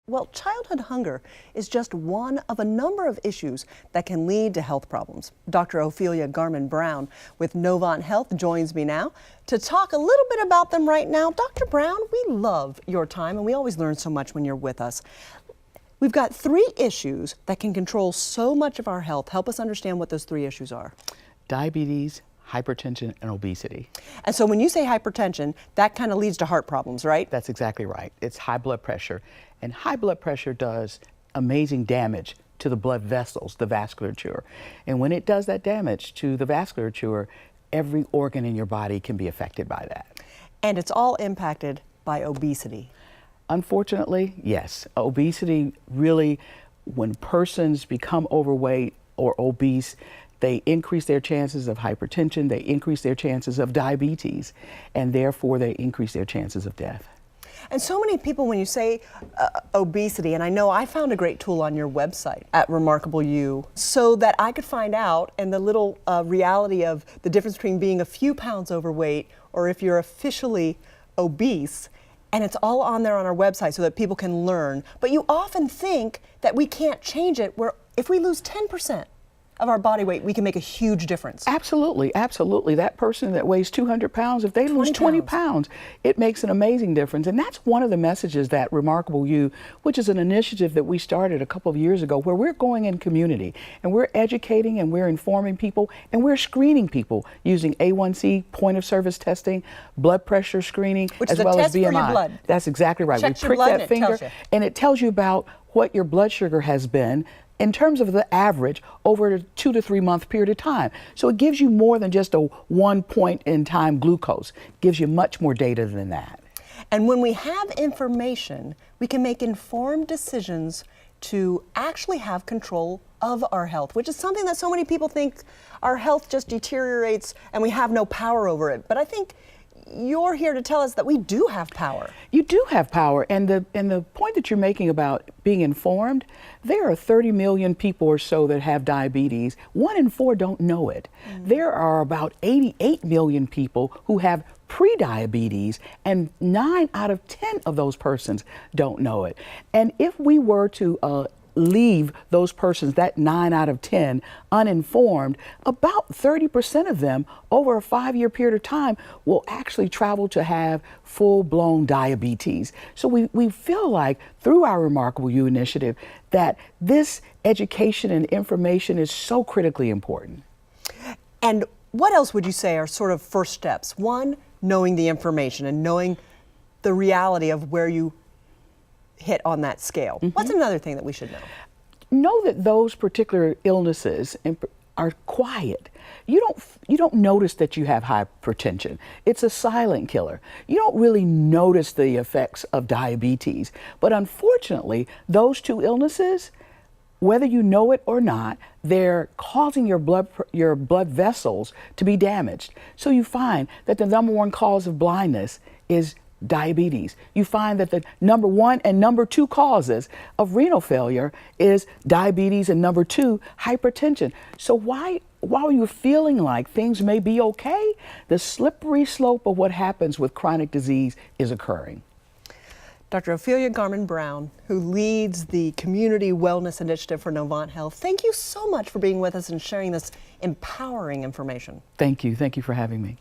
Well, childhood hunger is just one of a number of issues that can lead to health problems. Dr. Ophelia Garmon-Brown with Novant Health joins me now to talk a little bit about them right now. Dr. Brown, we love your time and we always learn so much when you're with us. We've got three issues that can control so much of our health. Help us understand what those three issues are. Diabetes, hypertension, and obesity. And so when you say hypertension, that kind of leads to heart problems, right? That's exactly right. It's high blood pressure. And high blood pressure does amazing damage to the blood vessels, the vasculature. And when it does that damage to the vasculature, every organ in your body can be affected by that. And it's all impacted by obesity. Unfortunately, yes. Obesity really, when persons become overweight or obese, they increase their chances of hypertension, they increase their chances of diabetes, and therefore they increase their chances of death. And so many people, when you say obesity, and I know I found a great tool on your website at Remarkable You so that I could find out and the little reality of the difference between being a few pounds overweight or if you're officially obese. And it's all on there on our website so that people can learn. But you often think that we can't change it, where if we lose 10% of our body weight, we can make a huge difference. Absolutely, absolutely. That person that weighs 200 pounds, if they lose 20 pounds, it makes an amazing difference. And that's one of the messages that Remarkable You, which is an initiative that we started a couple of years ago, where we're going in community and we're educating and we're informing people and we're screening people using A1C, point of service testing, blood pressure screening, which as is well a as test for your BMI. blood. That's exactly right. Checks We your prick blood that finger and it tells you about what your blood sugar has been in terms of the average over a 2 to 3 month period of time. So it gives you more than just a 1 point in time glucose. It gives you much more data than that. And when we have information, we can make informed decisions to actually have control of our health, which is something that so many people think our health just deteriorates and we have no power over it. But I think you're here to tell us that we do have power. You do have power, and the point that you're making about being informed, there are 30 million people or so that have diabetes. 1 in 4 don't know it. There are about 88 million people who have pre-diabetes, and 9 out of 10 of those persons don't know it. And if we were to leave those persons, that 9 out of 10, uninformed, about 30% of them over a 5-year period of time will actually travel to have full-blown diabetes. So we feel like through our Remarkable You initiative that this education and information is so critically important. And what else would you say are sort of first steps? One, knowing the information and knowing the reality of where you hit on that scale. What's another thing that we should know? Know that those particular illnesses are quiet. You don't notice that you have hypertension. It's a silent killer. You don't really notice the effects of diabetes. But unfortunately, those two illnesses, whether you know it or not, they're causing your blood vessels to be damaged. So you find that the number 1 cause of blindness is diabetes. You find that the number 1 and number 2 causes of renal failure is diabetes and number 2, hypertension. So while you're feeling like things may be okay, the slippery slope of what happens with chronic disease is occurring. Dr. Ophelia Garmon-Brown, who leads the Community Wellness Initiative for Novant Health, thank you so much for being with us and sharing this empowering information. Thank you. Thank you for having me.